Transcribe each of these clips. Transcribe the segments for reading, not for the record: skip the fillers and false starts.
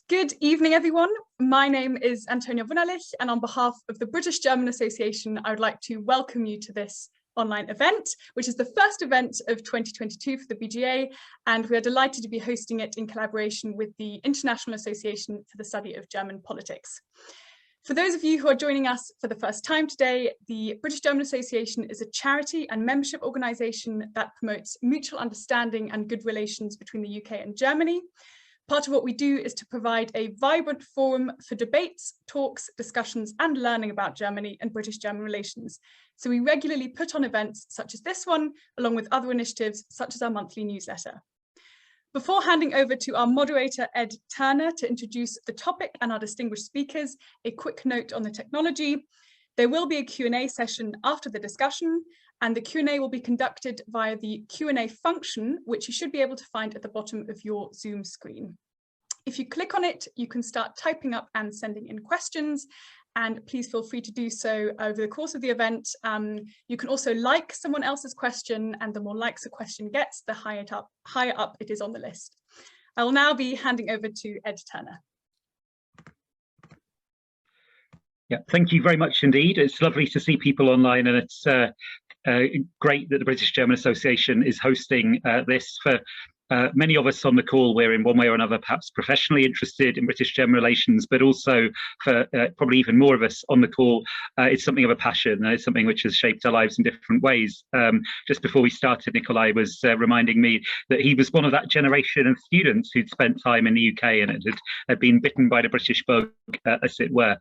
Good evening, everyone. My name is Antonia Wunderlich, and on behalf of the British-German Association, I would like to welcome you to this online event, which is the first event of 2022 for the BGA, and we are delighted to be hosting it in collaboration with the International Association for the Study of German Politics. For those of you who are joining us for the first time today, the British-German Association is a charity and membership organisation that promotes mutual understanding and good relations between the UK and Germany. Part of what we do is to provide a vibrant forum for debates, talks, discussions, and learning about Germany and British-German relations. So we regularly put on events such as this one, along with other initiatives such as our monthly newsletter. Before handing over to our moderator, Ed Turner, to introduce the topic and our distinguished speakers, a quick note on the technology. There will be a Q&A session after the discussion, and the Q&A will be conducted via the Q&A function, which you should be able to find at the bottom of your Zoom screen. If you click on it, you can start typing up and sending in questions, and please feel free to do so over the course of the event. You can also like someone else's question, and the more likes a question gets, the higher up it is on the list. I will now be handing over to Ed Turner. Yeah, thank you very much indeed. It's lovely to see people online, and it's great that the British-German Association is hosting this. For many of us on the call, we're in one way or another perhaps professionally interested in British-German relations, but also for probably even more of us on the call, it's something of a passion. It's something which has shaped our lives in different ways. Just before we started, Nicolai was reminding me that he was one of that generation of students who'd spent time in the UK and had been bitten by the British bug, as it were.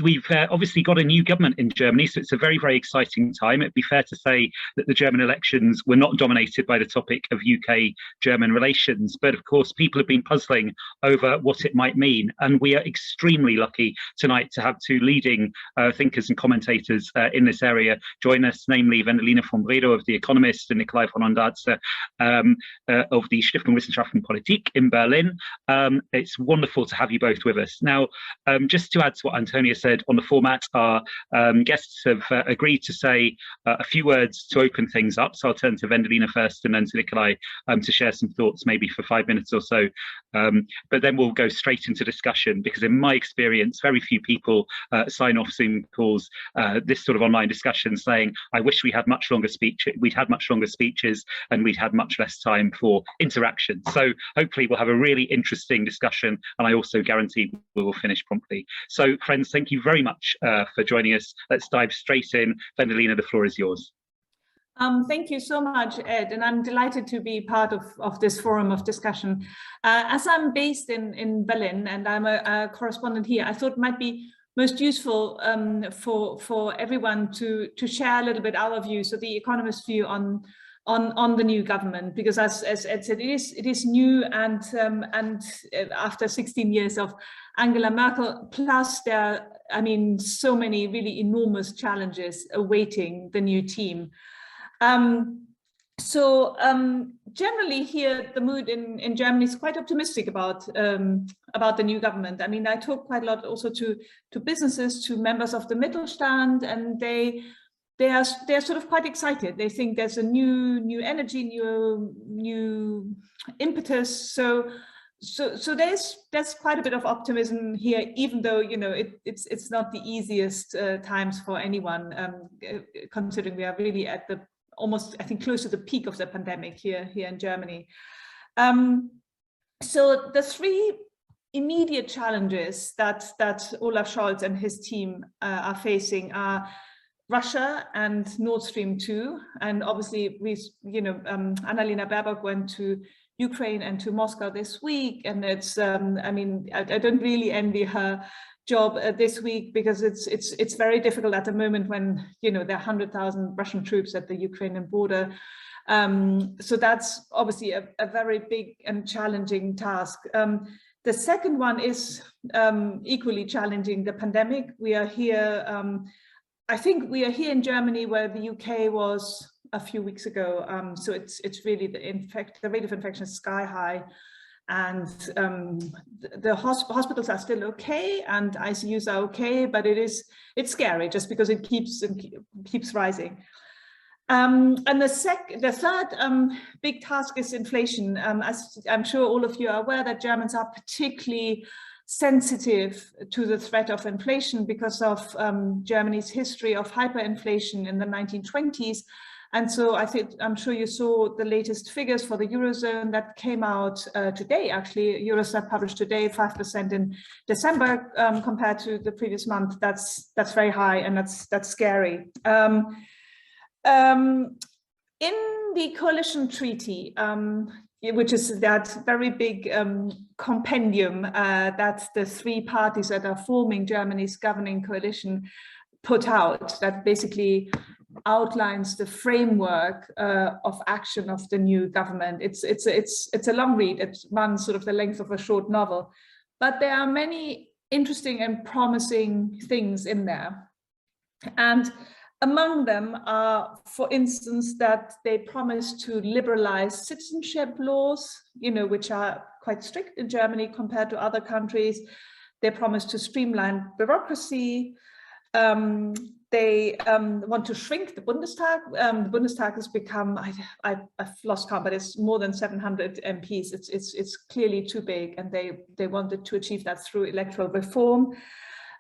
We've obviously got a new government in Germany, so it's a very, very exciting time. It'd be fair to say that the German elections were not dominated by the topic of UK-German relations, but of course people have been puzzling over what it might mean, and we are extremely lucky tonight to have two leading thinkers and commentators in this area join us, namely Vendeline from Bredow of The Economist and Nicolai von Ondarza of the Stiftung Wissenschaft und Politik in Berlin. It's wonderful to have you both with us. Now, just to add to what Antonia said on the format, our guests have agreed to say a few words to open things up. So I'll turn to Vendeline first and then to Nicolai to share some thoughts, maybe for 5 minutes or so. But then we'll go straight into discussion, because in my experience, very few people sign off Zoom calls, this sort of online discussion, saying, I wish we had much longer speeches and we'd had much less time for interaction. So hopefully we'll have a really interesting discussion, and I also guarantee we will finish promptly. So friends, thank you very much for joining us. Let's dive straight in. Vendeline, the floor is yours. Thank you so much, Ed, and I'm delighted to be part of this forum of discussion. As I'm based in Berlin and I'm a correspondent here, I thought it might be most useful for everyone to share a little bit our view, so the Economist view on the new government, because as Ed said, it is new, and after 16 years of Angela Merkel, plus there are, so many really enormous challenges awaiting the new team. Generally here, the mood in Germany is quite optimistic about the new government. I talk quite a lot also to businesses, to members of the Mittelstand, and they're sort of quite excited. They think there's a new energy, new impetus. So there's quite a bit of optimism here, even though it's not the easiest times for anyone, considering we are really at the almost, I think, close to the peak of the pandemic here in Germany. So the three immediate challenges that Olaf Scholz and his team are facing are Russia and Nord Stream 2, and obviously Annalena Baerbock went to Ukraine and to Moscow this week, and it's I don't really envy her job this week, because it's very difficult at the moment when there are 100,000 Russian troops at the Ukrainian border. So that's obviously a very big and challenging task. The second one is equally challenging, the pandemic. We are here, I think we are here in Germany where the UK was a few weeks ago. So it's really the rate of infection is sky high, and the hospitals are still okay and ICUs are okay, but it's scary just because it keeps rising. And the third big task is inflation. As I'm sure all of you are aware that Germans are particularly sensitive to the threat of inflation because of Germany's history of hyperinflation in the 1920s. And so I'm sure you saw the latest figures for the Eurozone that came out today, actually. Eurostat published today 5% in December compared to the previous month. That's very high, and that's scary. In the coalition treaty, which is that very big compendium that the three parties that are forming Germany's governing coalition put out, that basically outlines the framework of action of the new government. It's a long read. It runs sort of the length of a short novel, but there are many interesting and promising things in there. And among them are, for instance, that they promise to liberalize citizenship laws, which are quite strict in Germany compared to other countries. They promise to streamline bureaucracy. They want to shrink the Bundestag. The Bundestag has become, I've lost count, but it's more than 700 MPs. It's clearly too big, and they wanted to achieve that through electoral reform.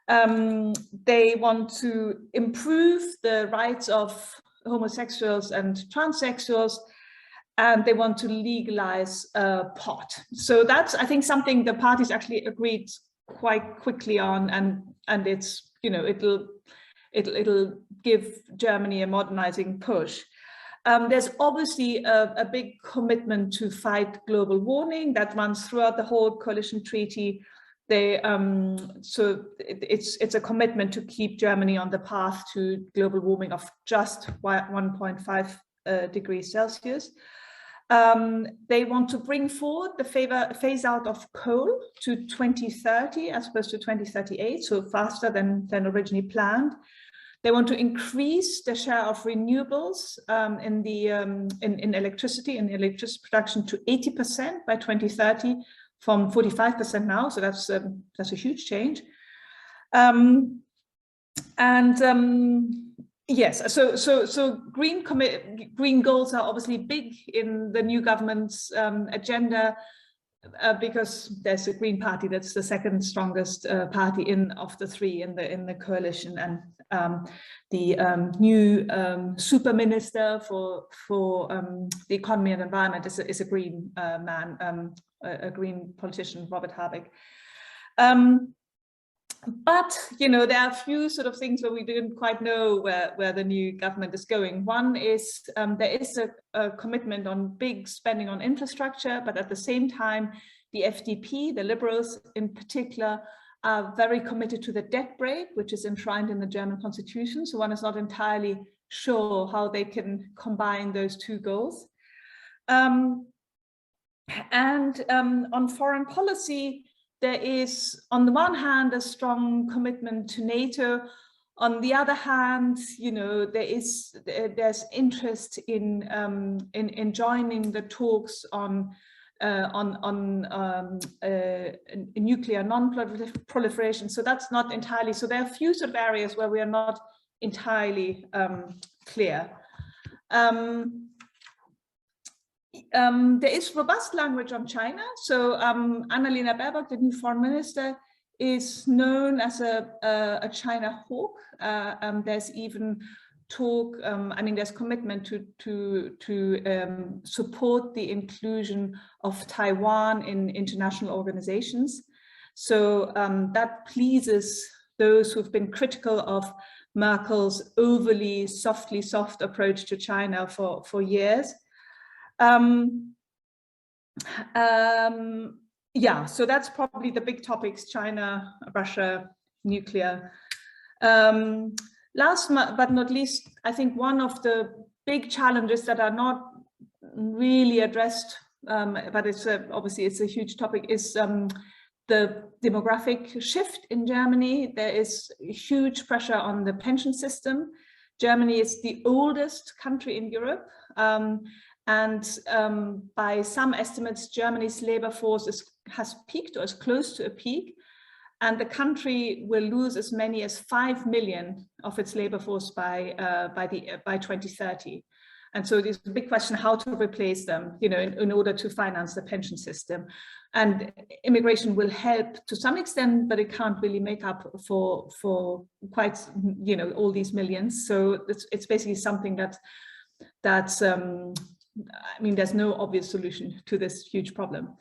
They want to improve the rights of homosexuals and transsexuals, and they want to legalize pot. So that's, I think, something the parties actually agreed quite quickly on, and it's, it'll give Germany a modernizing push. There's obviously a big commitment to fight global warming that runs throughout the whole coalition treaty. So it's a commitment to keep Germany on the path to global warming of just 1.5 degrees Celsius. They want to bring forward the phase out of coal to 2030 as opposed to 2038, so faster than originally planned. They want to increase the share of renewables in electricity, in electricity production, to 80% by 2030. From 45% now, so that's a huge change. Yes, so green goals are obviously big in the new government's agenda because there's a Green Party that's the second strongest party of the three in the coalition, and the new super minister for the economy and environment is a green man. A green politician, Robert Habeck. But, there are a few sort of things where we didn't quite know where the new government is going. One is there is a commitment on big spending on infrastructure, but at the same time, the FDP, the Liberals in particular, are very committed to the debt brake, which is enshrined in the German constitution. So one is not entirely sure how they can combine those two goals. And on foreign policy, there is, on the one hand, a strong commitment to NATO. On the other hand, there's interest in joining the talks on nuclear non-proliferation. So that's not entirely. So there are a few sort of areas where we are not entirely clear. There is robust language on China. So Annalena Baerbock, the new foreign minister, is known as a China hawk. There's even talk, there's commitment to support the inclusion of Taiwan in international organizations. So that pleases those who've been critical of Merkel's overly soft approach to China for years. Yeah, so that's probably the big topics: China, Russia, nuclear. Last but not least, I think one of the big challenges that are not really addressed, but obviously it's a huge topic, is the demographic shift in Germany. There is huge pressure on the pension system. Germany is the oldest country in Europe. And by some estimates, Germany's labor force has peaked or is close to a peak, and the country will lose as many as 5 million of its labor force by 2030. And so there's a big question how to replace them, you know, in order to finance the pension system. And immigration will help to some extent, but it can't really make up for quite, you know, all these millions. So it's basically something that's I mean, there's no obvious solution to this huge problem.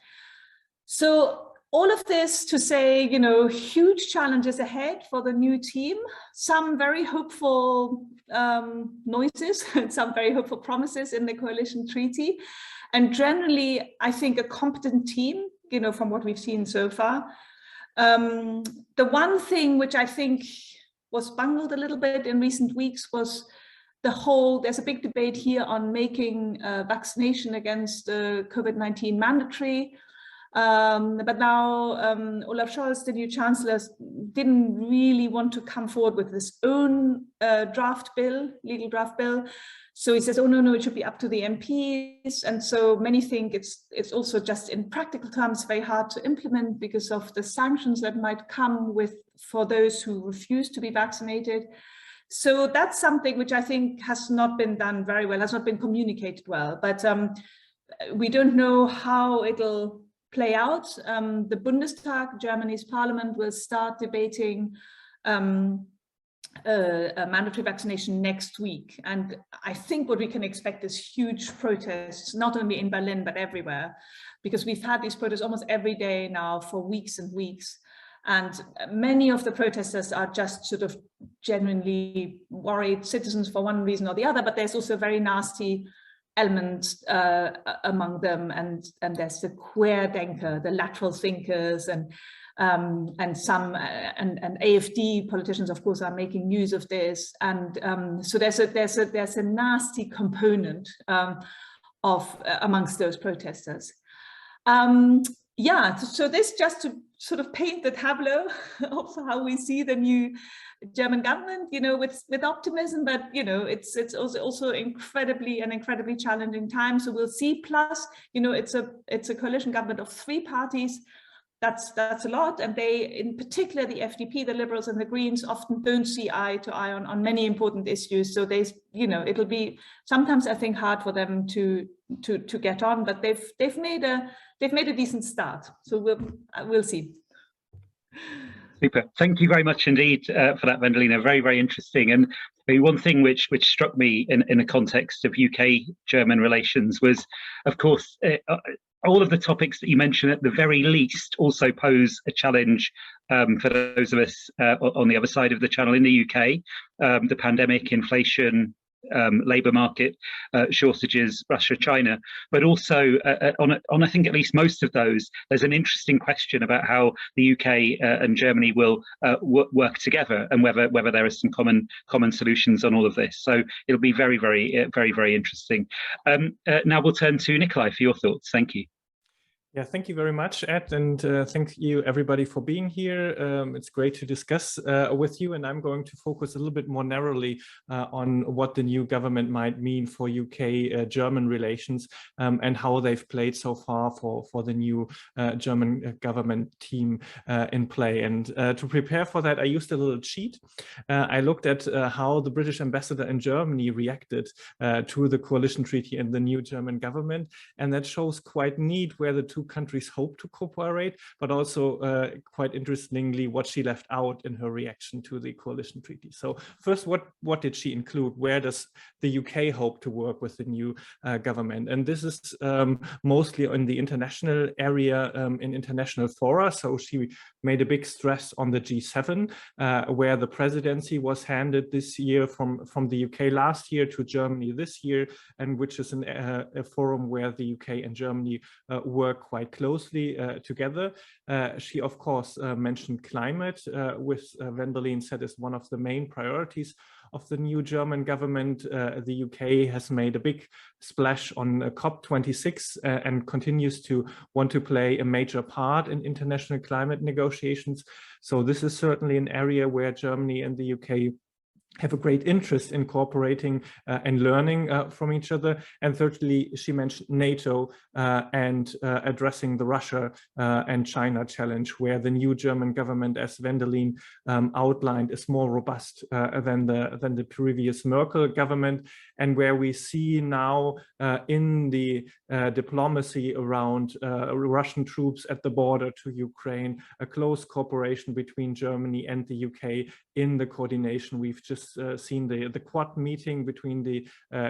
So all of this to say, you know, huge challenges ahead for the new team, some very hopeful noises, some very hopeful promises in the coalition treaty. And generally, I think a competent team, you know, from what we've seen so far. The one thing which I think was bungled a little bit in recent weeks was there's a big debate here on making vaccination against COVID-19 mandatory. But now Olaf Scholz, the new chancellor, didn't really want to come forward with his own legal draft bill. So he says, oh, no, it should be up to the MPs. And so many think it's also just in practical terms very hard to implement because of the sanctions that might come for those who refuse to be vaccinated. So that's something which I think has not been done very well, has not been communicated well. But we don't know how it'll play out. The Bundestag, Germany's parliament, will start debating a mandatory vaccination next week. And I think what we can expect is huge protests, not only in Berlin, but everywhere, because we've had these protests almost every day now for weeks and weeks. And many of the protesters are just sort of genuinely worried citizens for one reason or the other, but there's also a very nasty element among them, and there's the Querdenker, the lateral thinkers, and some AfD politicians, of course, are making news of this, and so there's a nasty component amongst those protesters. Yeah, so this just to sort of paint the tableau of how we see the new German government, you know, with optimism, but you know, it's also incredibly challenging time. So we'll see. Plus, you know, it's a coalition government of 3 parties. That's a lot, and they, in particular, the FDP, the Liberals, and the Greens, often don't see eye to eye on many important issues. So you know, it'll be sometimes, I think, hard for them to get on, but they've made a decent start. So we'll see. Super. Thank you very much indeed for that, Vendeline. Very, very interesting. And one thing which struck me in the context of UK-German relations was, of course, all of the topics that you mentioned at the very least also pose a challenge for those of us on the other side of the channel in the UK, the pandemic, inflation, labour market shortages, Russia, China, but also on I think at least most of those, there's an interesting question about how the UK and Germany will work together, and whether there are some common solutions on all of this. So it'll be very, very interesting. Now we'll turn to Nicolai for your thoughts. Thank you. Yeah, thank you very much, Ed, and thank you everybody for being here. It's great to discuss with you, and I'm going to focus a little bit more narrowly on what the new government might mean for UK-German relations and how they've played so far for the new German government team in play. And to prepare for that, I used a little cheat. I looked at how the British ambassador in Germany reacted to the coalition treaty and the new German government, and that shows quite neat where the two countries hope to cooperate, but also quite interestingly what she left out in her reaction to the coalition treaty. So first, what did she include? Where does the UK hope to work with the new government? And this is mostly in the international area, in international fora. So she made a big stress on the G7, where the presidency was handed this year from the UK last year to Germany this year, and which is a forum where the UK and Germany work quite closely together. She, of course, mentioned climate, which Vendeline said is one of the main priorities of the new German government. The UK has made a big splash on COP26 and continues to want to play a major part in international climate negotiations. So this is certainly an area where Germany and the UK have a great interest in cooperating and learning from each other. And thirdly, she mentioned NATO and addressing the Russia and China challenge, where the new German government, as Vendeline outlined, is more robust than the previous Merkel government, and where we see now in the diplomacy around Russian troops at the border to Ukraine, a close cooperation between Germany and the UK in the coordination. We've just seen the Quad meeting between the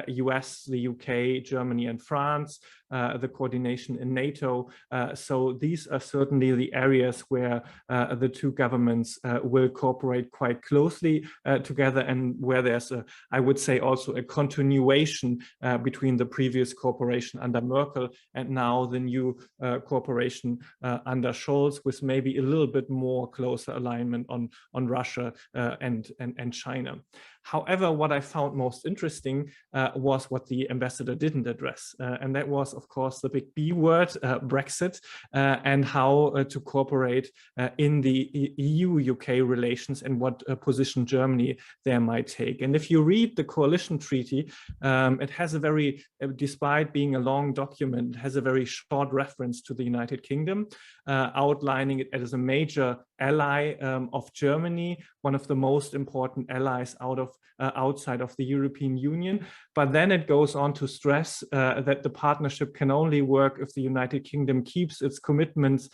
US, the UK, Germany and France, the coordination in NATO. So these are certainly the areas where the two governments will cooperate quite closely together, and where there's I would say also a continuation between the previous cooperation under Merkel and now the new cooperation under Scholz, with maybe a little bit more closer alignment on Russia and China. However, what I found most interesting was what the ambassador didn't address, and that was, of course, the big B word, Brexit, and how to cooperate in the EU-UK relations, and what position Germany there might take. And if you read the coalition treaty, it has a very, despite being a long document, it has a very short reference to the United Kingdom, outlining it as a major ally of Germany, one of the most important allies outside of the European Union. But then it goes on to stress that the partnership can only work if the United Kingdom keeps its commitments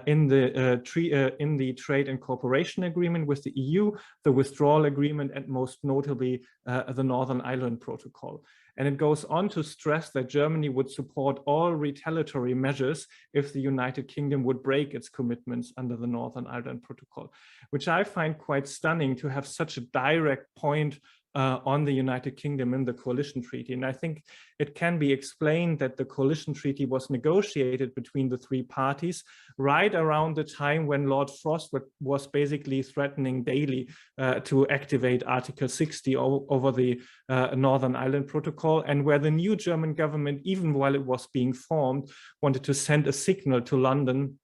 in the Trade and Cooperation Agreement with the EU, the Withdrawal Agreement, and most notably the Northern Ireland Protocol. And it goes on to stress that Germany would support all retaliatory measures if the United Kingdom would break its commitments under the Northern Ireland Protocol, which I find quite stunning to have such a direct point on the United Kingdom in the coalition treaty. And I think it can be explained that the coalition treaty was negotiated between the three parties right around the time when Lord Frost was basically threatening daily to activate Article 60 over the Northern Ireland Protocol, and where the new German government, even while it was being formed, wanted to send a signal to London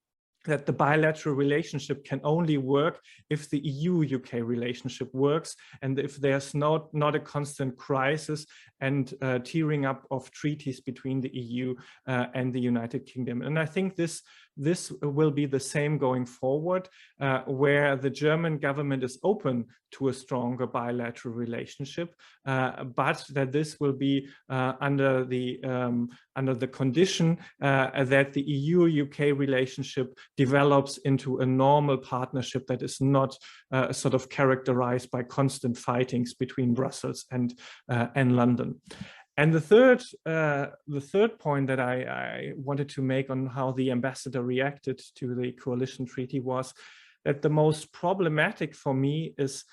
that the bilateral relationship can only work if the EU-UK relationship works, and if there's not a constant crisis and tearing up of treaties between the EU and the United Kingdom. And I think this will be the same going forward, where the German government is open to a stronger bilateral relationship, but that this will be under the condition that the EU-UK relationship develops into a normal partnership that is not sort of characterized by constant fightings between Brussels and London. And the third point that I wanted to make on how the ambassador reacted to the coalition treaty was that the most problematic for me is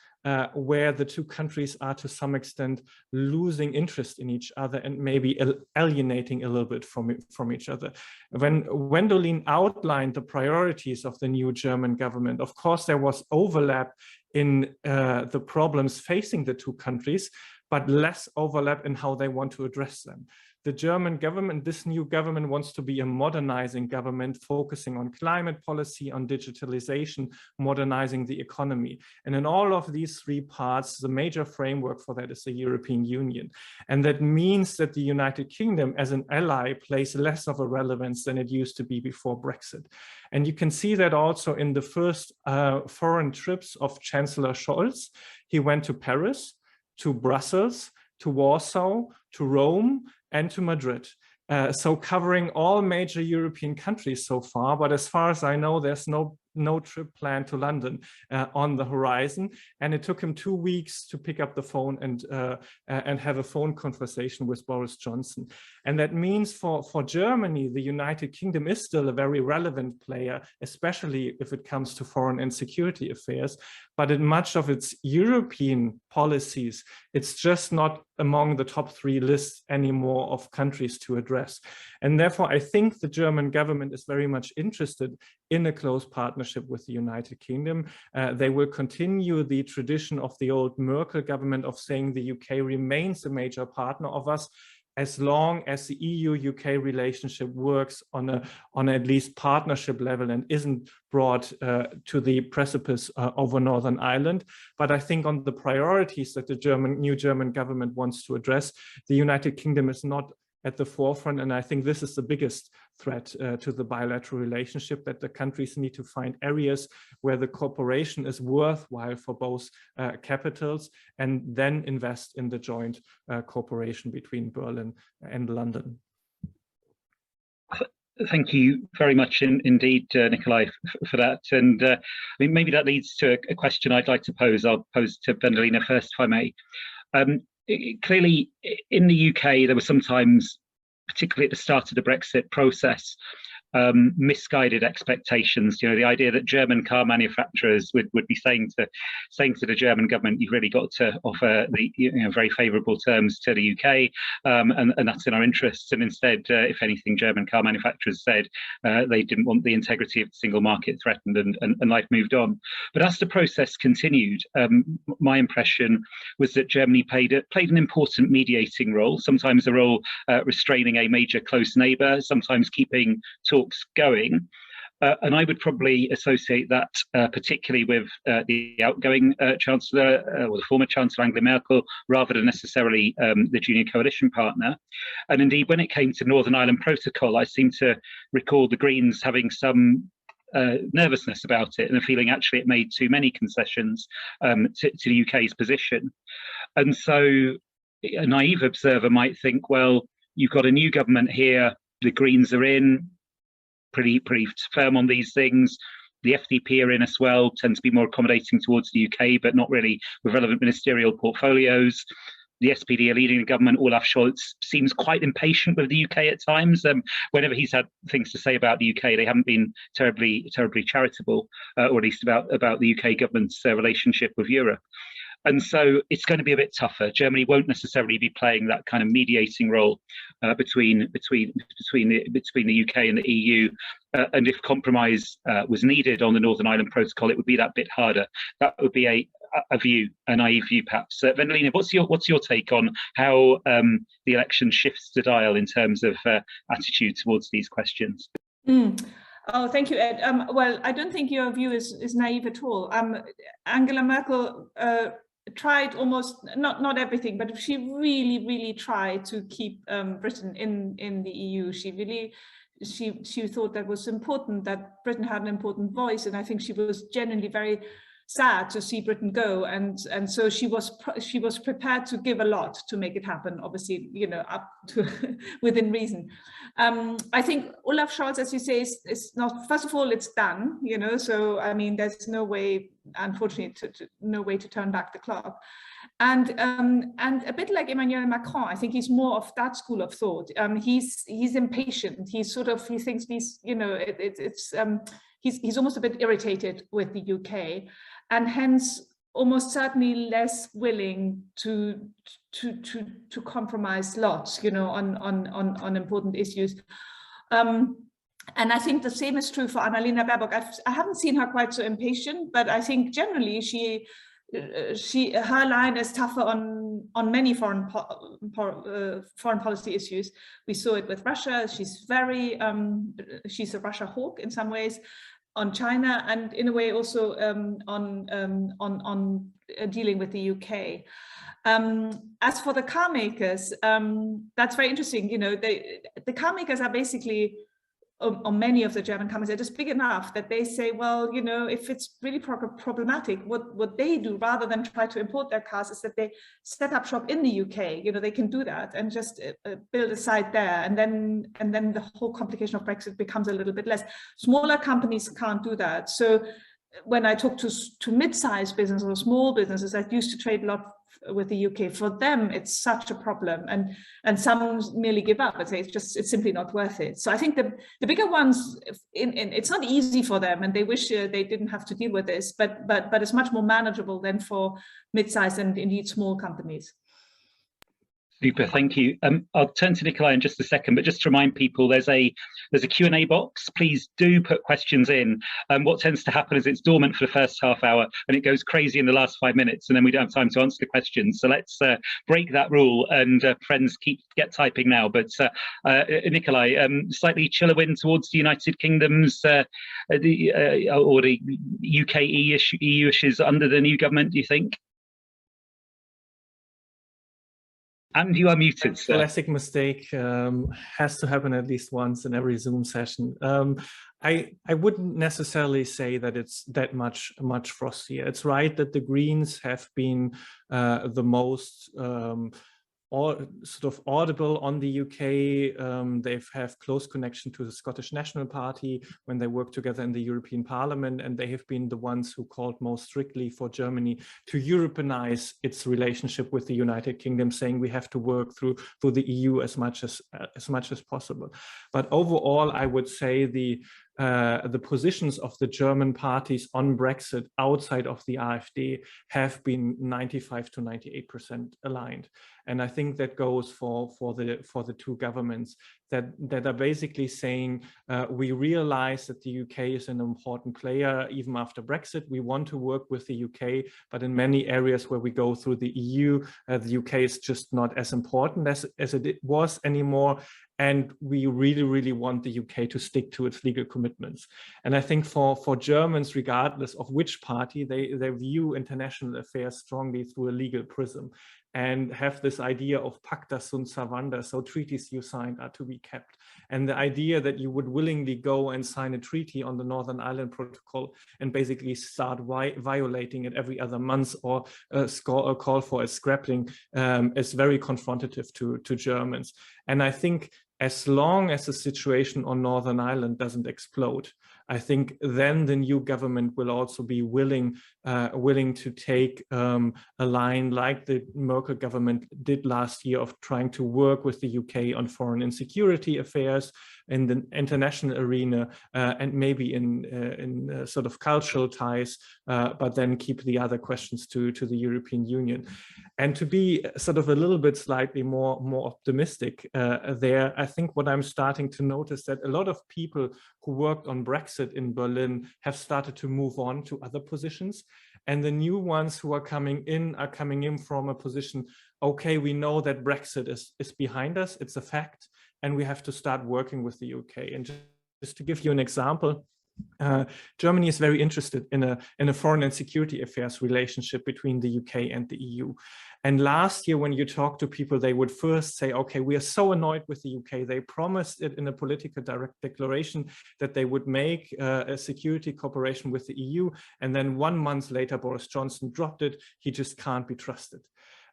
where the two countries are to some extent losing interest in each other and maybe alienating a little bit from each other. When Vendeline outlined the priorities of the new German government, of course there was overlap in the problems facing the two countries, but less overlap in how they want to address them. The German government, this new government, wants to be a modernizing government, focusing on climate policy, on digitalization, modernizing the economy. And in all of these three parts, the major framework for that is the European Union. And that means that the United Kingdom as an ally plays less of a relevance than it used to be before Brexit. And you can see that also in the first foreign trips of Chancellor Scholz. He went to Paris, to Brussels, to Warsaw, to Rome, and to Madrid. So covering all major European countries so far, but as far as I know, there's no trip planned to London on the horizon. And it took him 2 weeks to pick up the phone and have a phone conversation with Boris Johnson. And that means for Germany, the United Kingdom is still a very relevant player, especially if it comes to foreign and security affairs. But in much of its European policies, it's just not among the top 3 lists anymore of countries to address. And therefore, I think the German government is very much interested in a close partnership with the United Kingdom. They will continue the tradition of the old Merkel government of saying the UK remains a major partner of us, as long as the EU-UK relationship works on at least partnership level and isn't brought to the precipice over Northern Ireland. But I think on the priorities that the new German government wants to address, the United Kingdom is not at the forefront. And I think this is the biggest threat to the bilateral relationship, that the countries need to find areas where the cooperation is worthwhile for both capitals, and then invest in the joint cooperation between Berlin and London. Thank you very much indeed, Nicolai, for that. And I mean, maybe that leads to a question I'd like to pose. I'll pose to Vendeline first, if I may. Clearly, in the UK, there were sometimes, particularly at the start of the Brexit process, misguided expectations. You know, the idea that German car manufacturers would be saying to the German government, you've really got to offer the very favourable terms to the UK, and that's in our interests. And instead, if anything, German car manufacturers said they didn't want the integrity of the single market threatened, and life moved on. But as the process continued, my impression was that Germany played an important mediating role, sometimes a role restraining a major close neighbour, sometimes keeping talks going, and I would probably associate that particularly with the outgoing Chancellor, or the former Chancellor Angela Merkel, rather than necessarily the junior coalition partner. And indeed, when it came to Northern Ireland Protocol, I seem to recall the Greens having some nervousness about it, and a feeling actually it made too many concessions to the UK's position. And so a naive observer might think, well, you've got a new government here, the Greens are in, pretty firm on these things. The FDP are in as well, tend to be more accommodating towards the UK, but not really with relevant ministerial portfolios. The SPD are leading the government. Olaf Scholz seems quite impatient with the UK at times. Whenever he's had things to say about the UK, they haven't been terribly charitable, or at least about the UK government's relationship with Europe. And so it's going to be a bit tougher. Germany won't necessarily be playing that kind of mediating role between the UK and the EU. And if compromise was needed on the Northern Ireland Protocol, it would be that bit harder. That would be a naive view, perhaps. Vendeline, what's your take on how the election shifts the dial in terms of attitude towards these questions? Oh, thank you, Ed. Well, I don't think your view is naive at all. Angela Merkel tried almost not everything, but she really tried to keep Britain in the EU. She thought that was important, that Britain had an important voice, and I think she was genuinely very sad to see Britain go, and so she was prepared to give a lot to make it happen, obviously, up to within reason. I think Olaf Scholz, as you say, is not, first of all, it's done, so I mean, there's no way, unfortunately, no way to turn back the clock. And a bit like Emmanuel Macron, I think he's more of that school of thought. He's impatient. He thinks he's almost a bit irritated with the UK, and hence almost certainly less willing to compromise lots, on important issues. And I think the same is true for Annalena Baerbock. I haven't seen her quite so impatient, but I think generally her line is tougher on many foreign policy issues. We saw it with Russia. She's she's a Russia hawk in some ways, on China, and in a way also on dealing with the UK. As for the car makers, that's very interesting. The car makers are basically, or many of the German companies, are just big enough that they say, well, if it's really problematic, what they do rather than try to import their cars is that they set up shop in the UK. They can do that and just build a site there, and then the whole complication of Brexit becomes a little bit less. Smaller companies can't do that. So when I talk to mid-sized businesses or small businesses that used to trade a lot with the UK, for them it's such a problem, and some merely give up and say it's simply not worth it. So I think the bigger ones, it's not easy for them, and they wish they didn't have to deal with this, but it's much more manageable than for mid-sized and indeed small companies. Super, thank you. I'll turn to Nicolai in just a second, but just to remind people, there's a Q&A box. Please do put questions in. What tends to happen is it's dormant for the first half hour and it goes crazy in the last 5 minutes, and then we don't have time to answer the questions. So let's break that rule, and friends, get typing now. But Nicolai, slightly chiller wind towards the United Kingdom's or the UK EU issues under the new government, do you think? And you are muted, sir. Classic mistake has to happen at least once in every Zoom session. I wouldn't necessarily say that it's that much frostier. It's right that the Greens have been the most sort of audible on the UK. They have close connection to the Scottish National Party when they work together in the European Parliament, and they have been the ones who called most strictly for Germany to Europeanize its relationship with the United Kingdom, saying we have to work through the EU as much as possible. But overall, I would say the positions of the German parties on Brexit outside of the AfD have been 95 to 98% aligned. And I think that goes for the two governments that are basically saying we realize that the UK is an important player even after Brexit. We want to work with the UK, but in many areas where we go through the EU, the UK is just not as important as it was anymore. And we really, really want the UK to stick to its legal commitments. And I think for Germans, regardless of which party, they view international affairs strongly through a legal prism and have this idea of pacta sunt servanda, so treaties you signed are to be kept. And the idea that you would willingly go and sign a treaty on the Northern Ireland Protocol and basically start violating it every other month or call for a scrapping is very confrontative to Germans. And I think as long as the situation on Northern Ireland doesn't explode, I think then the new government will also be willing to take a line like the Merkel government did last year of trying to work with the UK on foreign and security affairs in the international arena and maybe in sort of cultural ties, but then keep the other questions to the European Union. And to be sort of a little bit slightly more optimistic there, I think what I'm starting to notice that a lot of people who worked on Brexit in Berlin have started to move on to other positions. And the new ones who are coming in from a position, okay, we know that Brexit is behind us, it's a fact, and we have to start working with the UK. And just to give you an example, Germany is very interested in a foreign and security affairs relationship between the UK and the EU. And last year, when you talk to people, they would first say, okay, we are so annoyed with the UK. They promised it in a political direct declaration that they would make a security cooperation with the EU. And then 1 month later, Boris Johnson dropped it. He just can't be trusted.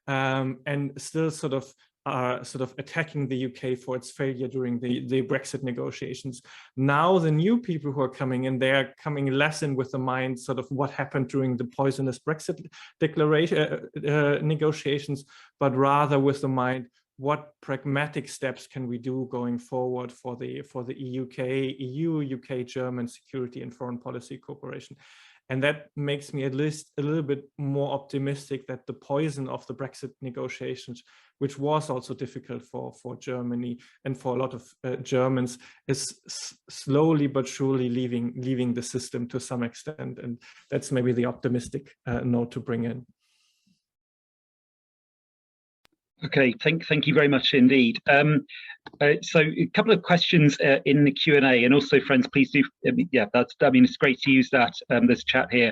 And still sort of attacking the UK for its failure during the Brexit negotiations. Now the new people who are coming in, they are coming less in with the mind sort of what happened during the poisonous Brexit declaration negotiations, but rather with the mind, what pragmatic steps can we do going forward for the EU-UK German security and foreign policy cooperation. And that makes me at least a little bit more optimistic that the poison of the Brexit negotiations, which was also difficult for Germany and for a lot of Germans, is slowly but surely leaving the system to some extent. And that's maybe the optimistic note to bring in. Okay, thank you very much indeed. So a couple of questions in the Q&A, and also friends, please do, it's great to use that. There's a chat here.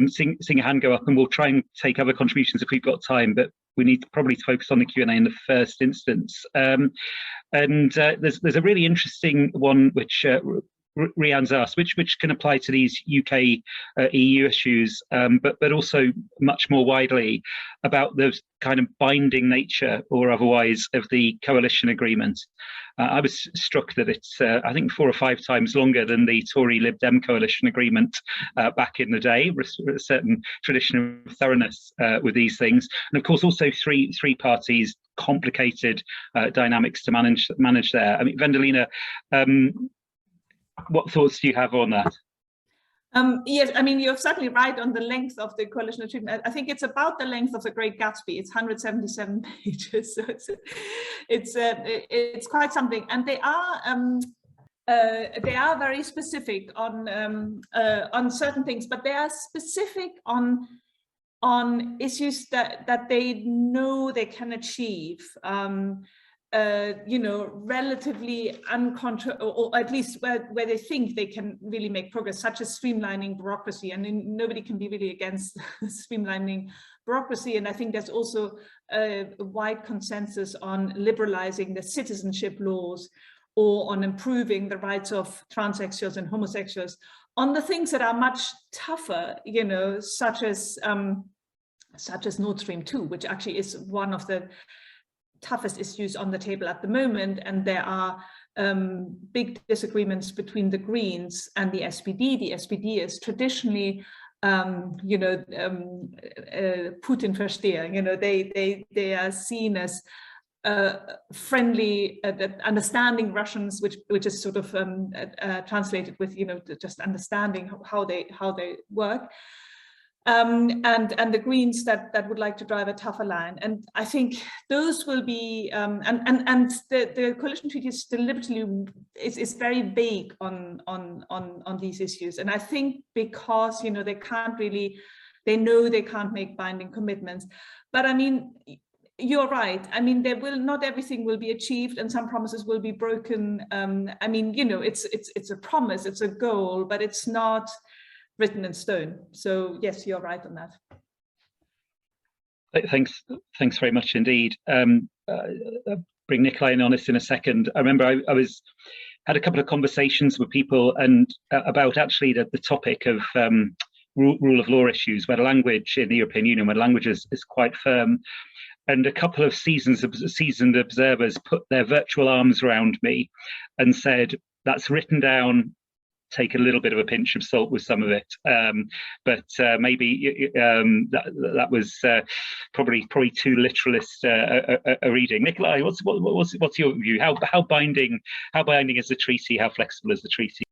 Seeing a hand go up, and we'll try and take other contributions if we've got time, but we need probably to focus on the Q&A in the first instance. There's a really interesting one which Rianne's asked, which can apply to these UK EU issues, but also much more widely about the kind of binding nature or otherwise of the coalition agreement. I was struck that it's, I think, 4 or 5 times longer than the Tory Lib Dem coalition agreement back in the day, a certain tradition of thoroughness with these things. And of course, also three parties, complicated dynamics to manage there. I mean, Vendeline, what thoughts do you have on that? Yes, I mean, you're certainly right on the length of the coalition achievement. I think it's about the length of The Great Gatsby. It's 177 pages, so it's quite something. And they are very specific on certain things, but they are specific on issues that they know they can achieve. You know, relatively or at least where they think they can really make progress, such as streamlining bureaucracy. And nobody can be really against streamlining bureaucracy. And I think there's also a wide consensus on liberalizing the citizenship laws or on improving the rights of transsexuals and homosexuals. On the things that are much tougher, you know, such as Nord Stream 2, which actually is one of the toughest issues on the table at the moment, and there are big disagreements between the Greens and the SPD. The SPD is traditionally, you know, Putin Versteher. You know, they are seen as friendly, understanding Russians, which is sort of translated with, you know, just understanding how they work. And the Greens that would like to drive a tougher line, and I think those will be and the coalition treaty is deliberately is very vague on these issues, and I think because, you know, they know they can't make binding commitments. But I mean, you're right. I mean, not everything will be achieved, and some promises will be broken. I mean, you know, it's a promise, it's a goal, but it's not written in stone. So yes, you're right on that. Thanks very much indeed. Bring Nicolai in on this in a second. I remember I had a couple of conversations with people and about actually the topic of rule of law issues, where the language in the European Union, where language is quite firm. And a couple of seasoned observers put their virtual arms around me and said, that's written down, take a little bit of a pinch of salt with some of it, but maybe that was probably too literalist a reading. Nicolai, what's your view? How binding is the treaty? How flexible is the treaty?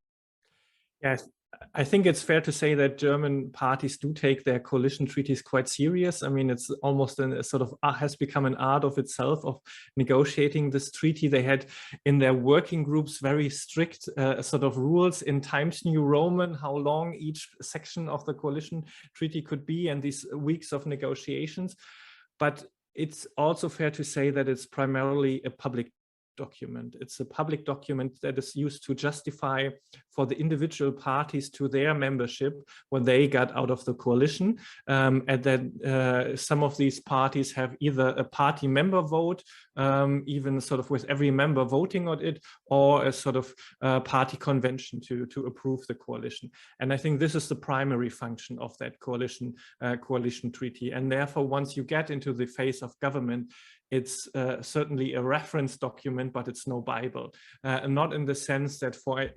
Yes, I think it's fair to say that German parties do take their coalition treaties quite serious. I mean, it's almost a sort of has become an art of itself of negotiating this treaty. They had in their working groups very strict sort of rules in Times New Roman, how long each section of the coalition treaty could be, and these weeks of negotiations. But it's also fair to say that it's primarily a public document. It's a public document that is used to justify for the individual parties to their membership when they got out of the coalition, and that some of these parties have either a party member vote, even sort of with every member voting on it, or a sort of party convention to approve the coalition. And I think this is the primary function of that coalition treaty. And therefore, once you get into the phase of government, it's certainly a reference document, but it's no Bible. Not in the sense that, for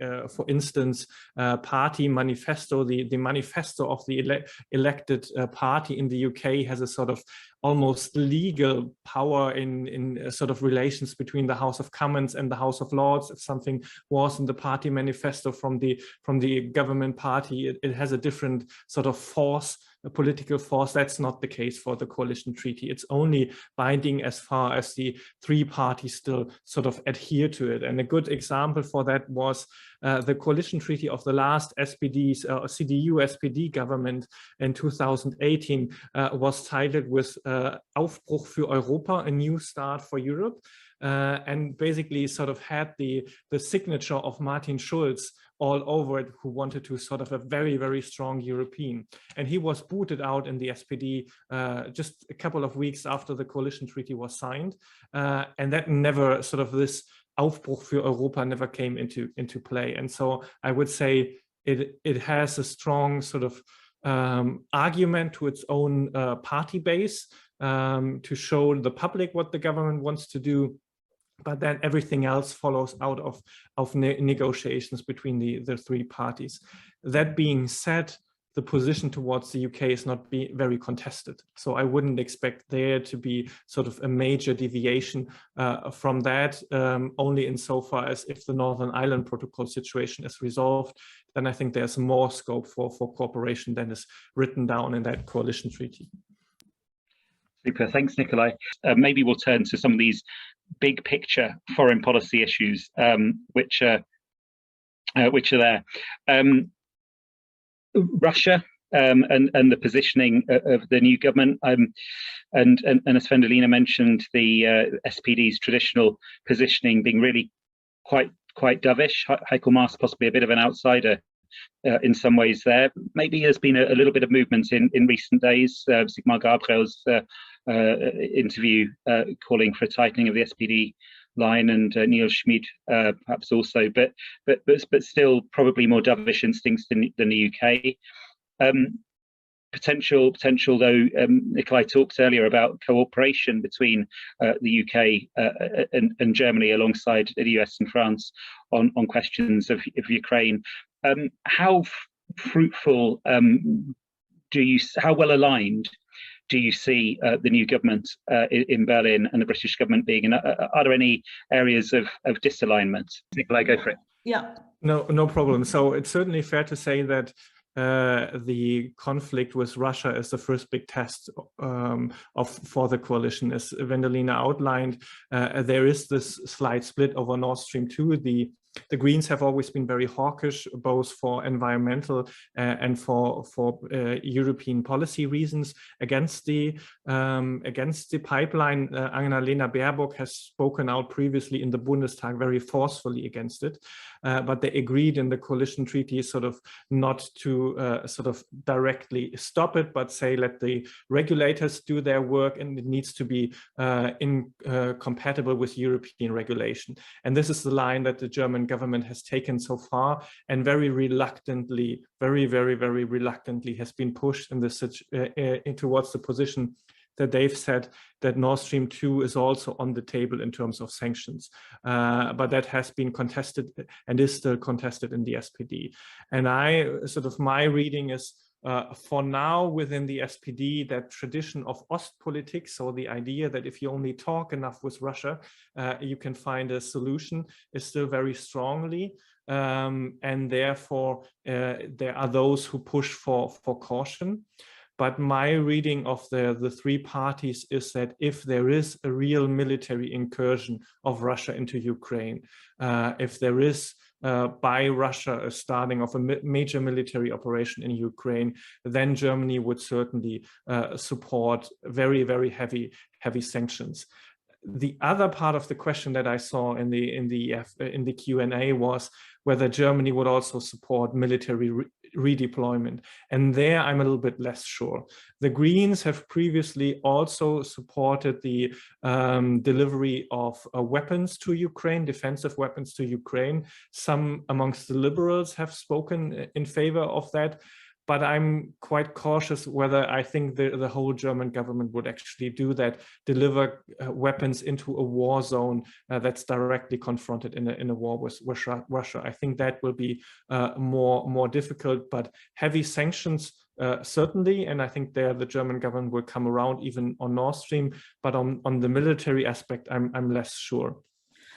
instance, party manifesto, the manifesto of the elected party in the UK has a sort of almost legal power in sort of relations between the House of Commons and the House of Lords. If something was in the party manifesto from the government party, it has a different sort of force, a political force. That's not the case for the coalition treaty. It's only binding as far as the three parties still sort of adhere to it. And a good example for that was the coalition treaty of the last CDU-SPD government in 2018 was titled with Aufbruch für Europa, a new start for Europe, and basically sort of had the signature of Martin Schulz all over it, who wanted to sort of a very, very strong European. And he was booted out in the SPD just a couple of weeks after the coalition treaty was signed. And that never sort of this Aufbruch für Europa never came into play. And so I would say it has a strong sort of argument to its own party base to show the public what the government wants to do. But then everything else follows out of negotiations between the three parties. That being said, the position towards the UK is not very contested. So I wouldn't expect there to be sort of a major deviation from that, only insofar as if the Northern Ireland Protocol situation is resolved, then I think there's more scope for cooperation than is written down in that coalition treaty. Super, thanks, Nicolai. Maybe we'll turn to some of these big picture foreign policy issues, which are there. Russia and the positioning of the new government, and as Vendeline mentioned, the SPD's traditional positioning being really quite dovish. Heiko Maas possibly a bit of an outsider in some ways there. Maybe there's been a little bit of movement in recent days. Sigmar Gabriel's interview calling for a tightening of the SPD line, and Neil Schmid perhaps also, but still probably more dovish instincts than the UK. Potential though, Nicolai talked earlier about cooperation between the UK and Germany alongside the US and France on questions of Ukraine. How fruitful how well aligned do you see the new government in Berlin and the British government being? And are there any areas of disalignment? Nicolai, go for it. Yeah. No problem. So it's certainly fair to say that the conflict with Russia is the first big test for the coalition. As Vendeline outlined, there is this slight split over Nord Stream 2. The Greens have always been very hawkish, both for environmental and for European policy reasons against the pipeline. Annalena Baerbock has spoken out previously in the Bundestag very forcefully against it, but they agreed in the coalition treaty sort of not to sort of directly stop it, but say let the regulators do their work, and it needs to be compatible with European regulation. And this is the line that the German government has taken so far, and very reluctantly, very reluctantly has been pushed in this towards the position that they've said that Nord Stream 2 is also on the table in terms of sanctions. But that has been contested and is still contested in the SPD. And my reading is, for now, within the SPD, that tradition of Ostpolitik, so the idea that if you only talk enough with Russia, you can find a solution, is still very strongly. And therefore, there are those who push for caution. But my reading of the three parties is that if there is a real military incursion of Russia into Ukraine, if there is by Russia a starting of a major military operation in Ukraine, then Germany would certainly support very heavy sanctions. The other part of the question that I saw in the Q&A was whether Germany would also support military redeployment. And there I'm a little bit less sure. The Greens have previously also supported the delivery of weapons to Ukraine, defensive weapons to Ukraine. Some amongst the liberals have spoken in favor of that. But I'm quite cautious whether I think the whole German government would actually do that, deliver weapons into a war zone that's directly confronted in a war with Russia. I think that will be more difficult, but heavy sanctions certainly, and I think the German government will come around even on Nord Stream, but on the military aspect, I'm less sure.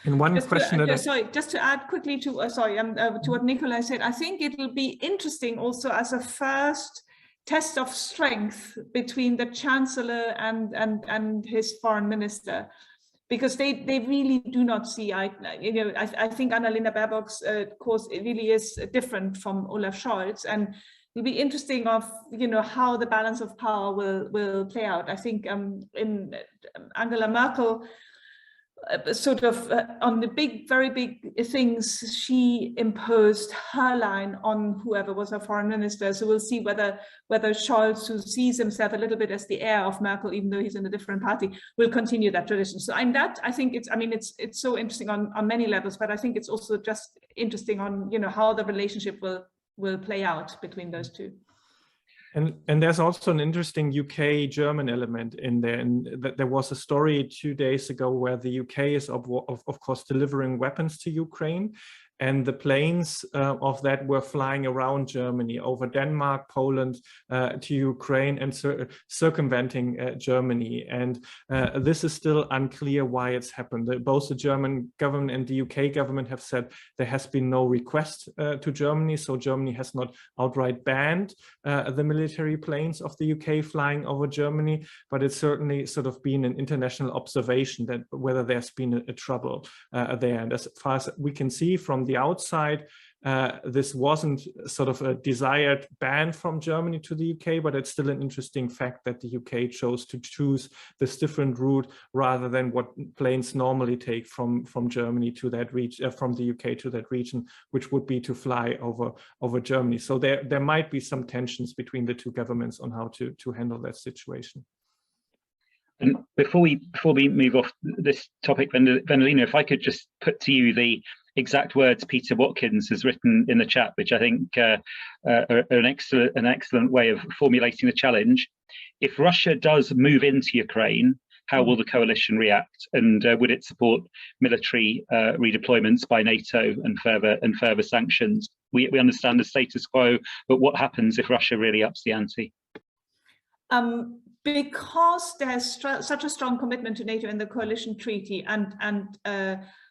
And one question just to add quickly to to what Nicolai said, I think it will be interesting also as a first test of strength between the Chancellor and his foreign minister, because they really do not see I think Annalena Baerbock's course really is different from Olaf Scholz, and it'll be interesting of how the balance of power will play out. I think in Angela Merkel, sort of on the very big things, she imposed her line on whoever was her foreign minister. So we'll see whether Scholz, who sees himself a little bit as the heir of Merkel, even though he's in a different party, will continue that tradition. So I think it's so interesting on many levels, but I think it's also just interesting on how the relationship will play out between those two. And there's also an interesting UK-German element in there. And there was a story 2 days ago where the UK is, of course, delivering weapons to Ukraine. and the planes of that were flying around Germany, over Denmark, Poland, to Ukraine, and circumventing Germany. And this is still unclear why it's happened. Both the German government and the UK government have said there has been no request to Germany, so Germany has not outright banned the military planes of the UK flying over Germany, but it's certainly sort of been an international observation that whether there's been a trouble there. And as far as we can see from the outside, this wasn't sort of a desired ban from Germany to the UK, but it's still an interesting fact that the UK chose to choose this different route rather than what planes normally take from Germany to that region, from the UK to that region, which would be to fly over Germany. So there might be some tensions between the two governments on how to handle that situation. And before we move off this topic, Vendeline, if I could just put to you the exact words Peter Watkins has written in the chat, which I think are an excellent way of formulating the challenge. If Russia does move into Ukraine, how will the coalition react, and would it support military redeployments by NATO and further sanctions? We understand the status quo, but what happens if Russia really ups the ante? Because there's such a strong commitment to NATO in the coalition treaty, and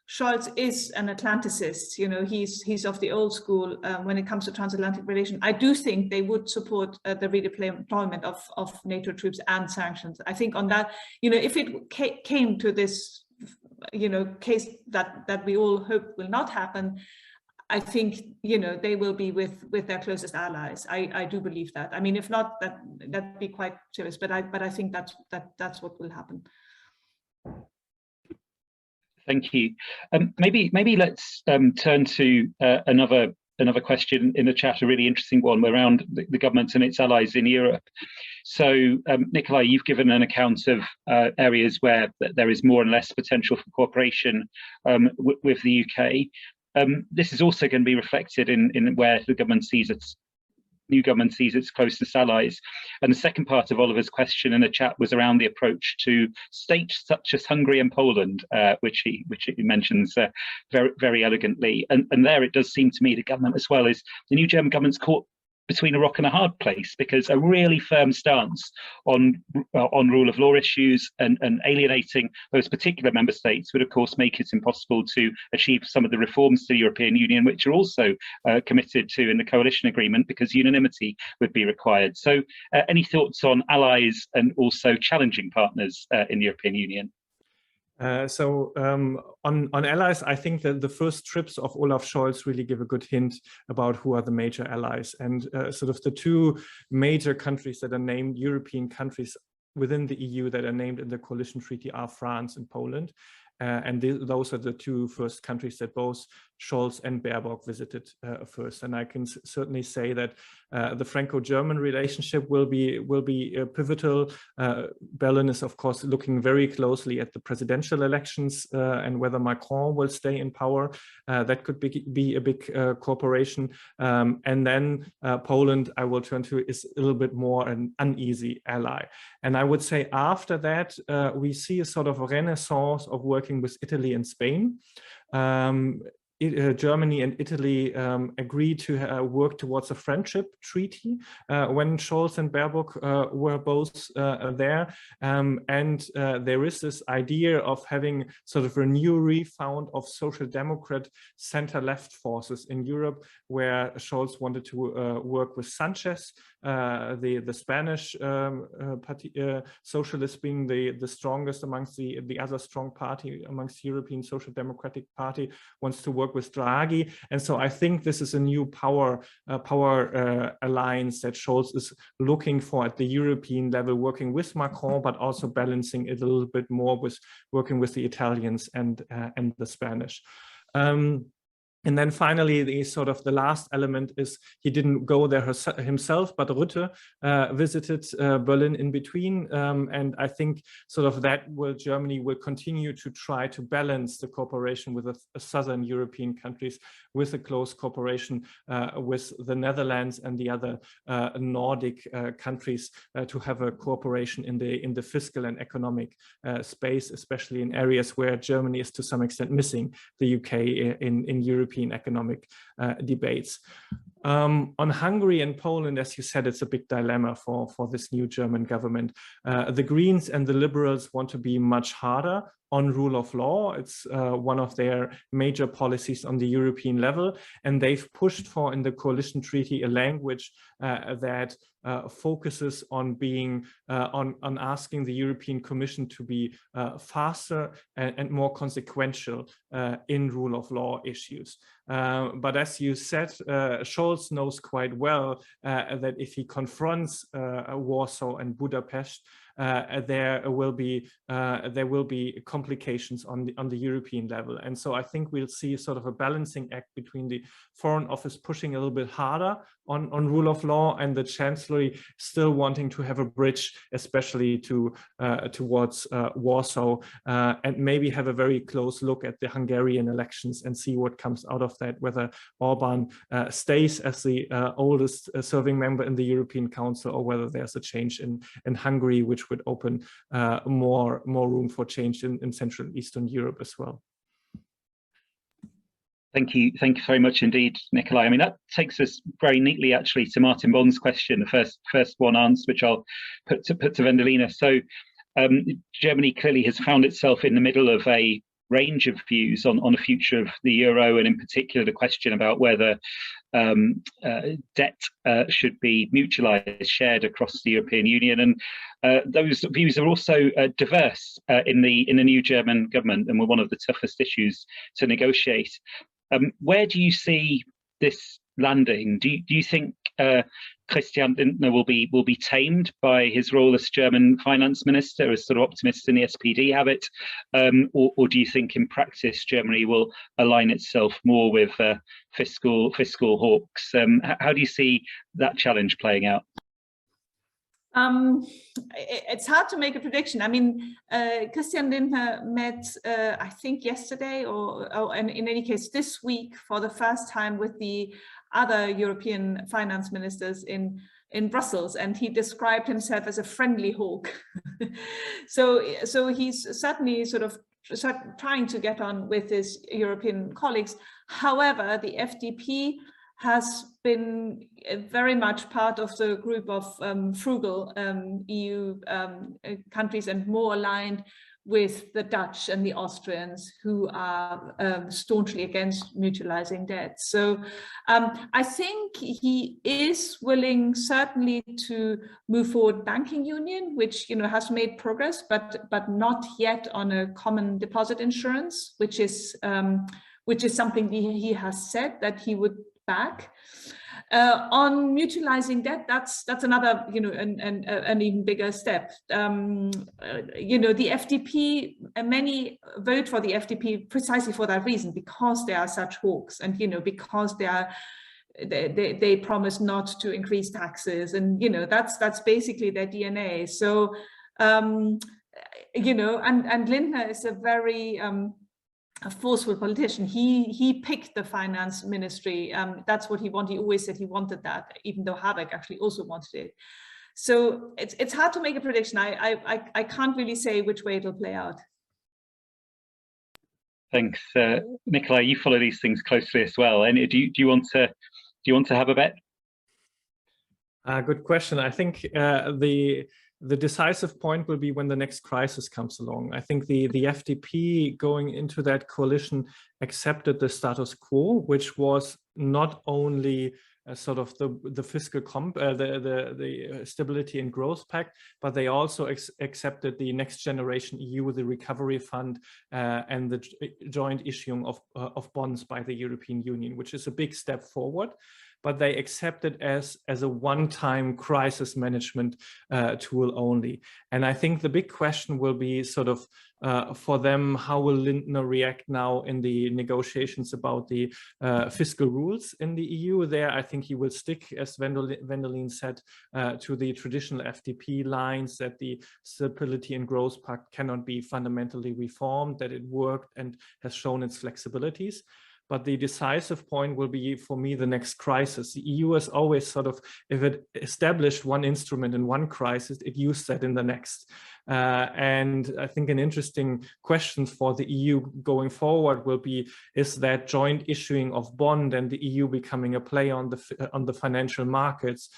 Scholz is an Atlanticist, you know, he's of the old school when it comes to transatlantic relations. I do think they would support the redeployment of NATO troops and sanctions. I think on that, you know, if it came to this, you know, case that we all hope will not happen, I think, you know, they will be with their closest allies. I do believe that. I mean, if not, that'd be quite serious. But I think that's what will happen. Thank you. Maybe let's turn to another question in the chat, a really interesting one around the government and its allies in Europe. So, Nicolai, you've given an account of areas where there is more and less potential for cooperation with the UK. This is also going to be reflected in where the government sees new government sees its closest allies. And the second part of Oliver's question in the chat was around the approach to states such as Hungary and Poland, which he mentions very, very elegantly. And there it does seem to me the government as well is the new German government's caught between a rock and a hard place, because a really firm stance on rule of law issues and alienating those particular member states would of course make it impossible to achieve some of the reforms to the European Union, which are also committed to in the coalition agreement, because unanimity would be required. So any thoughts on allies and also challenging partners in the European Union? On allies, I think that the first trips of Olaf Scholz really give a good hint about who are the major allies, and sort of the two major countries that are named, European countries within the EU that are named in the coalition treaty, are France and Poland. And those are the two first countries that both Scholz and Baerbock visited first. And I can certainly say that the Franco-German relationship will be pivotal. Berlin is, of course, looking very closely at the presidential elections and whether Macron will stay in power. That could be a big cooperation. And then Poland, I will turn to, is a little bit more an uneasy ally. And I would say after that, we see a sort of a renaissance of working with Italy and Spain. Germany and Italy agreed to work towards a friendship treaty when Scholz and Baerbock were both there. And there is this idea of having sort of a new refound of social democrat center-left forces in Europe, where Scholz wanted to work with Sanchez, the Spanish socialist being the strongest amongst the other strong party amongst the European Social Democratic Party, wants to work with Draghi. And so I think this is a new power alliance that Scholz is looking for at the European level, working with Macron, but also balancing it a little bit more with working with the Italians and the Spanish. And then finally, the last element is he didn't go there himself, but Rutte visited Berlin in between. And I think sort of that Germany will continue to try to balance the cooperation with the southern European countries with a close cooperation with the Netherlands and the other Nordic countries to have a cooperation in the fiscal and economic space, especially in areas where Germany is to some extent missing the UK in European European economic debates. On Hungary and Poland, as you said, it's a big dilemma for this new German government. The Greens and the Liberals want to be much harder on rule of law. It's one of their major policies on the European level, and they've pushed for in the coalition treaty a language that focuses on being on asking the European Commission to be faster and more consequential in rule of law issues. But as you said, Scholz knows quite well that if he confronts Warsaw and Budapest, there will be complications on the European level. And so I think we'll see sort of a balancing act between the Foreign Office pushing a little bit harder on rule of law and the Chancellery still wanting to have a bridge, especially towards Warsaw, and maybe have a very close look at the Hungarian elections and see what comes out of that, whether Orban stays as the oldest serving member in the European Council, or whether there's a change in Hungary, which would open more room for change in Central and Eastern Europe as well. Thank you very much indeed, Nicolai. I mean, that takes us very neatly actually to Martin Bond's question, the first one answered, which I'll put to Vendeline. So Germany clearly has found itself in the middle of a range of views on the future of the euro, and in particular the question about whether debt should be mutualised, shared across the European Union, and those views are also diverse in the new German government, and were one of the toughest issues to negotiate. Where do you see this landing? Do you think Christian Lindner will be tamed by his role as German finance minister, as sort of optimists in the SPD have it, or do you think in practice Germany will align itself more with fiscal hawks? How do you see that challenge playing out? It's hard to make a prediction. I mean, Christian Lindner met, I think yesterday, or in any case this week, for the first time with the other European finance ministers in Brussels, and he described himself as a friendly hawk. so he's certainly sort of trying to get on with his European colleagues. However, the FDP has been very much part of the group of frugal EU countries, and more aligned with the Dutch and the Austrians, who are staunchly against mutualizing debt. So I think he is willing certainly to move forward banking union, which has made progress, but not yet on a common deposit insurance, which is something he has said that he would back. On mutualizing debt, that's another an even bigger step. The FDP, many vote for the FDP precisely for that reason, because they are such hawks, and because they promise not to increase taxes, and that's basically their DNA. So and Lindner is a very a forceful politician. He picked the finance ministry. That's what he wanted. He always said he wanted that, even though Habeck actually also wanted it. So it's hard to make a prediction. I can't really say which way it'll play out. Thanks, Nicolai. You follow these things closely as well. And do you want to have a bet? Good question. I think the decisive point will be when the next crisis comes along. I think the FDP going into that coalition accepted the status quo, which was not only sort of the fiscal the Stability and Growth Pact, but they also accepted the Next Generation EU, the Recovery Fund, and the joint issuing of bonds by the European Union, which is a big step forward. But they accept it as a one-time crisis management tool only. And I think the big question will be sort of for them, how will Lindner react now in the negotiations about the fiscal rules in the EU? There, I think he will stick, as Vendeline said, to the traditional FDP lines, that the Stability and Growth Pact cannot be fundamentally reformed, that it worked and has shown its flexibilities. But the decisive point will be, for me, the next crisis. The EU has always sort of, if it established one instrument in one crisis, it used that in the next. And I think an interesting question for the EU going forward will be, is that joint issuing of bond and the EU becoming a player on the financial markets,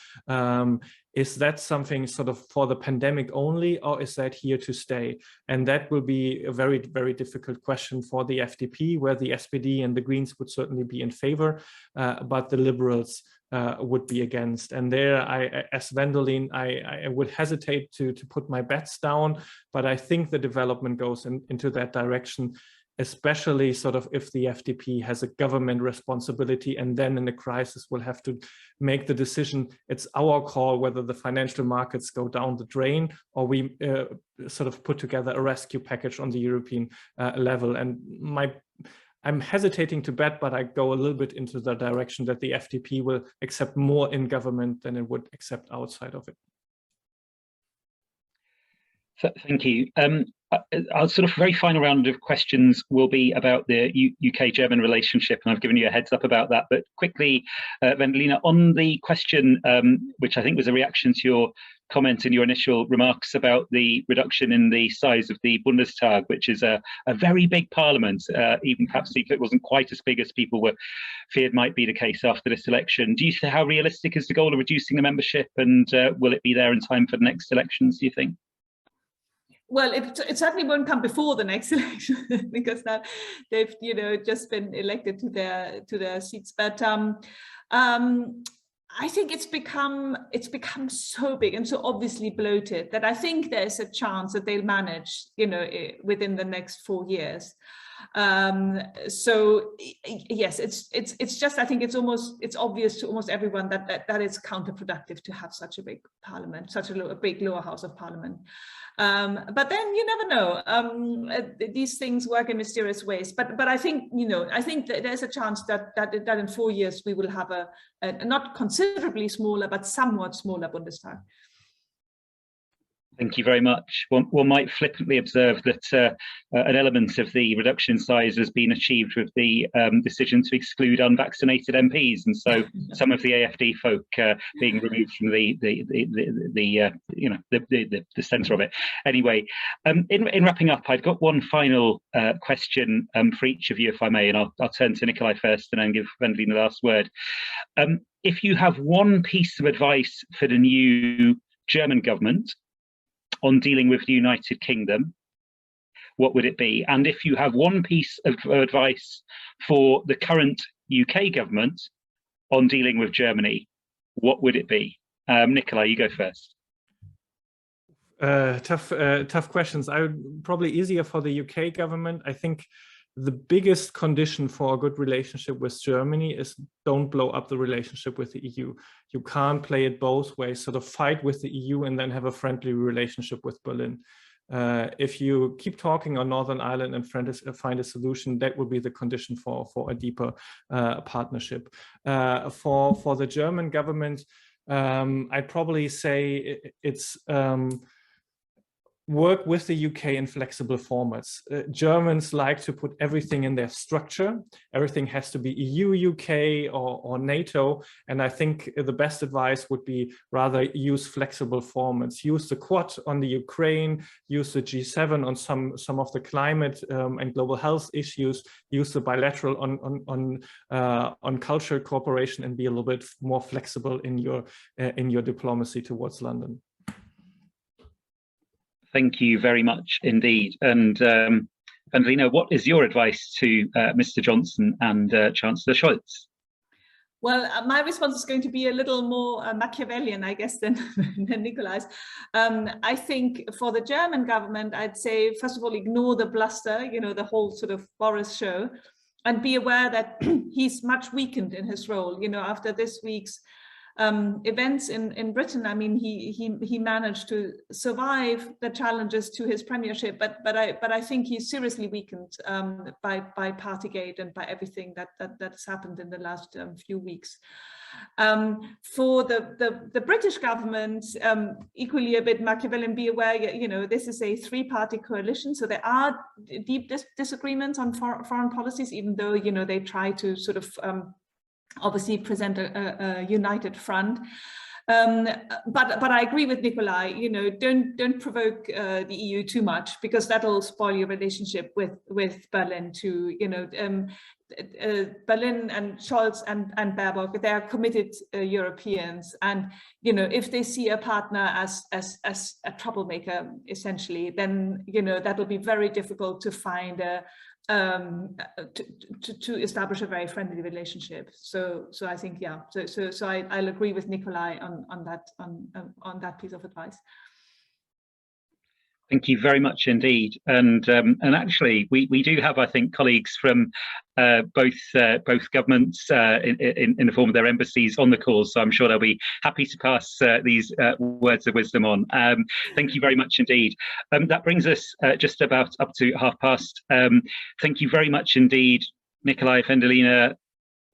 is that something sort of for the pandemic only, or is that here to stay? And that will be a very, very difficult question for the FDP, where the SPD and the Greens would certainly be in favor, but the Liberals would be against. And there, as Vendeline, I would hesitate to put my bets down, but I think the development goes into that direction, especially sort of if the FDP has a government responsibility, and then in a crisis will have to make the decision. It's our call whether the financial markets go down the drain, or we sort of put together a rescue package on the European level. And I'm hesitating to bet, but I go a little bit into the direction that the FDP will accept more in government than it would accept outside of it. Thank you. Our sort of very final round of questions will be about the UK-German relationship, and I've given you a heads up about that. But quickly, Vendeline, on the question, which I think was a reaction to your comment in your initial remarks about the reduction in the size of the Bundestag, which is a very big parliament, even perhaps if it wasn't quite as big as people were feared might be the case after this election. Do you see how realistic is the goal of reducing the membership, and will it be there in time for the next elections, do you think? Well, it certainly won't come before the next election, because now they've, just been elected to their seats. But I think it's become so big and so obviously bloated that I think there's a chance that they'll manage, within the next 4 years. So yes, it's just, I think it's obvious to almost everyone that it's counterproductive to have such a big parliament, such a big lower house of parliament. But then you never know. These things work in mysterious ways. But I think I think that there's a chance that in 4 years we will have a not considerably smaller but somewhat smaller Bundestag. Thank you very much. One might flippantly observe that an element of the reduction in size has been achieved with the decision to exclude unvaccinated MPs, and so some of the AFD folk being removed from the centre of it. Anyway, in wrapping up, I've got one final question for each of you, if I may, and I'll turn to Nicolai first and then give Vendeline the last word. If you have one piece of advice for the new German government on dealing with the United Kingdom, what would it be? And if you have one piece of advice for the current UK government on dealing with Germany, what would it be? Nicolai, you go first. Tough questions. I would probably easier for the UK government. I think the biggest condition for a good relationship with Germany is don't blow up the relationship with the EU. You can't play it both ways, sort of fight with the EU and then have a friendly relationship with Berlin. If you keep talking on Northern Ireland and find a solution, that would be the condition for a deeper partnership. For the German government, I'd probably say it's work with the UK in flexible formats. Germans like to put everything in their structure. Everything has to be EU, UK, or NATO. And I think the best advice would be rather use flexible formats. Use the Quad on the Ukraine, use the G7 on some of the climate and global health issues, use the bilateral on cultural cooperation, and be a little bit more flexible in your diplomacy towards London. Thank you very much indeed. And Vendeline, what is your advice to Mr. Johnson and Chancellor Scholz? Well, my response is going to be a little more Machiavellian, I guess, than Nicolai's. I think for the German government, I'd say, first of all, ignore the bluster, the whole sort of Boris show, and be aware that he's much weakened in his role. After this week's events in Britain, I mean, he managed to survive the challenges to his premiership, but I think he's seriously weakened by Partygate and by everything that's happened in the last few weeks. For the British government, equally a bit Machiavellian, be aware, this is a three-party coalition, so there are deep disagreements on foreign policies, even though they try to sort of obviously present a united front. But I agree with Nicolai, you know, don't provoke the EU too much, because that'll spoil your relationship with Berlin too. You know, Berlin and Scholz and Baerbock, they are committed Europeans, and you know, if they see a partner as a troublemaker, essentially, then you know that will be very difficult to find a to establish a very friendly relationship. So I think, yeah, so I'll agree with Nicolai on that piece of advice. Thank you very much indeed, and actually we do have, I think, colleagues from both governments in the form of their embassies on the call, so I'm sure they'll be happy to pass these words of wisdom on. Thank you very much indeed. That brings us just about up to past. Thank you very much indeed, Nicolai, Vendeline,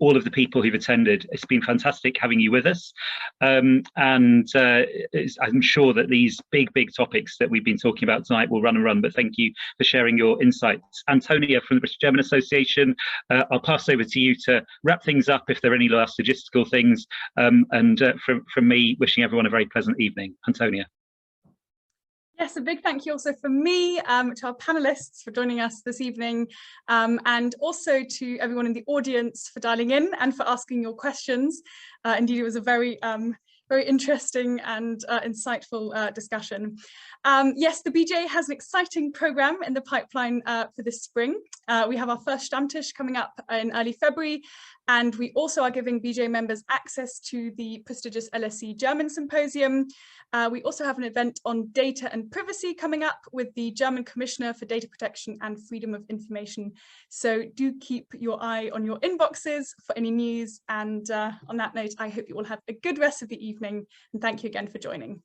all of the people who've attended. It's been fantastic having you with us, and I'm sure that these big topics that we've been talking about tonight will run and run, but thank you for sharing your insights. Antonia from the British German Association, I'll pass over to you to wrap things up if there are any last logistical things, and from me, wishing everyone a very pleasant evening. Antonia. Yes, a big thank you also from me to our panelists for joining us this evening, and also to everyone in the audience for dialing in and for asking your questions. Indeed, it was a very interesting and insightful discussion. Yes, the BGA has an exciting programme in the pipeline for this spring. We have our first Stammtisch coming up in early February, and we also are giving BGA members access to the prestigious LSE German Symposium. We also have an event on data and privacy coming up with the German Commissioner for Data Protection and Freedom of Information. So do keep your eye on your inboxes for any news. And on that note, I hope you all have a good rest of the evening. And thank you again for joining.